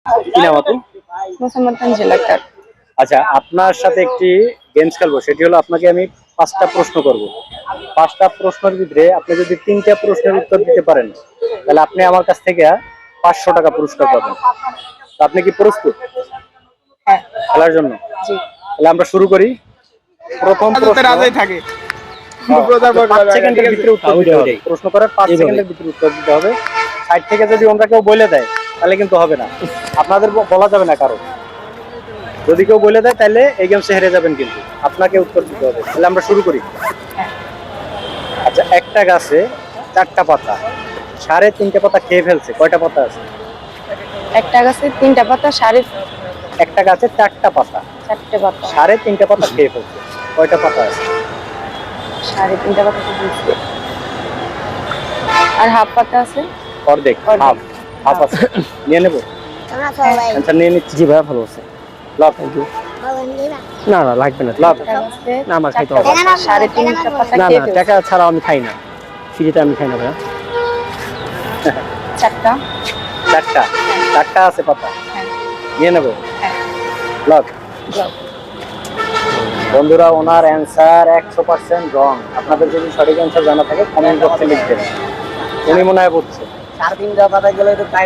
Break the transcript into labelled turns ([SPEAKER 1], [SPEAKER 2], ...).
[SPEAKER 1] কি নাম আপু?
[SPEAKER 2] মোসাম্মদ তানজিল আক্তার।
[SPEAKER 1] আচ্ছা, আপনার সাথে একটি গেমস খেলবো। সেটি হলো আপনাকে আমি 5টা প্রশ্ন করব। 5টা প্রশ্নের ভিতরে আপনি যদি 3টা প্রশ্নের উত্তর দিতে পারেন, তাহলে আপনি আমার কাছ থেকে 500 টাকা পুরস্কার পাবেন। তো আপনি কি প্রস্তুত
[SPEAKER 2] হ্যাঁ।
[SPEAKER 1] খেলার জন্য?
[SPEAKER 2] জি।
[SPEAKER 1] তাহলে আমরা শুরু করি। প্রথম প্রশ্ন।
[SPEAKER 3] রাজাই থাকে।
[SPEAKER 1] 5 সেকেন্ডের ভিতরে উত্তর দিতে হবে। প্রশ্ন করার 5 সেকেন্ডের ভিতরে উত্তর দিতে হবে। সাইড থেকে যদি অন্য কেউ বলে দেয় তাহলে কিন্তু হবে না। আপনাদের বলা যাবে না কারো। যদি কেউ বলে দেয় তাহলে এই গেমসে হেরে যাবেন, কিন্তু আপনাকে উত্তর দিতে হবে। তাহলে আমরা শুরু করি। আচ্ছা, একটা গাছে 4টা পাতা, 3.5টা পাতা খেয়ে ফেলছে, কয়টা পাতা আছে?
[SPEAKER 2] একটা গাছে 3টা পাতা,
[SPEAKER 1] একটা গাছে 4টা পাতা,
[SPEAKER 2] 4টে পাতা,
[SPEAKER 1] 3.5টা পাতা খেয়ে ফেলছে, কয়টা পাতা আছে?
[SPEAKER 2] 3.5টা পাতা তো দিয়েছে। আর হাফ পাতা আছে।
[SPEAKER 1] অর্ধেক, হাফ। হাফ আছে। নিয়ে নেব? আচ্ছা, নিয়ে নিচ্ছি।
[SPEAKER 3] জি ভাইয়া, ভালো আছে।
[SPEAKER 1] লাভ।
[SPEAKER 3] না না, লাগবে না।
[SPEAKER 1] লাভ।
[SPEAKER 2] একটা গাছে
[SPEAKER 3] না, আমার খাইতে
[SPEAKER 2] 4টা
[SPEAKER 3] হবে।
[SPEAKER 2] পাতা, 3.5টা পাতা
[SPEAKER 3] না
[SPEAKER 2] খেয়ে
[SPEAKER 3] না,
[SPEAKER 2] ফেলছে।
[SPEAKER 3] টাকা ছাড়াও আমি খাই না। ফ্রিতে আমি খাই না ভাইয়া।
[SPEAKER 2] 4টা।
[SPEAKER 1] 4টা আছে পাতা।
[SPEAKER 2] হ্যাঁ।
[SPEAKER 1] নিয়ে নেব?
[SPEAKER 2] হ্যাঁ।
[SPEAKER 1] লাভ।
[SPEAKER 2] যাও।
[SPEAKER 1] বন্ধুরা, ওনার অ্যান্সার 100% রং। আপনাদের যদি সঠিক অ্যান্সার জানা থাকে কমেন্ট বক্সে লিখবেন। উনি মনে হয় বুঝছে। 3.5টা পাতা গেলে তো তাই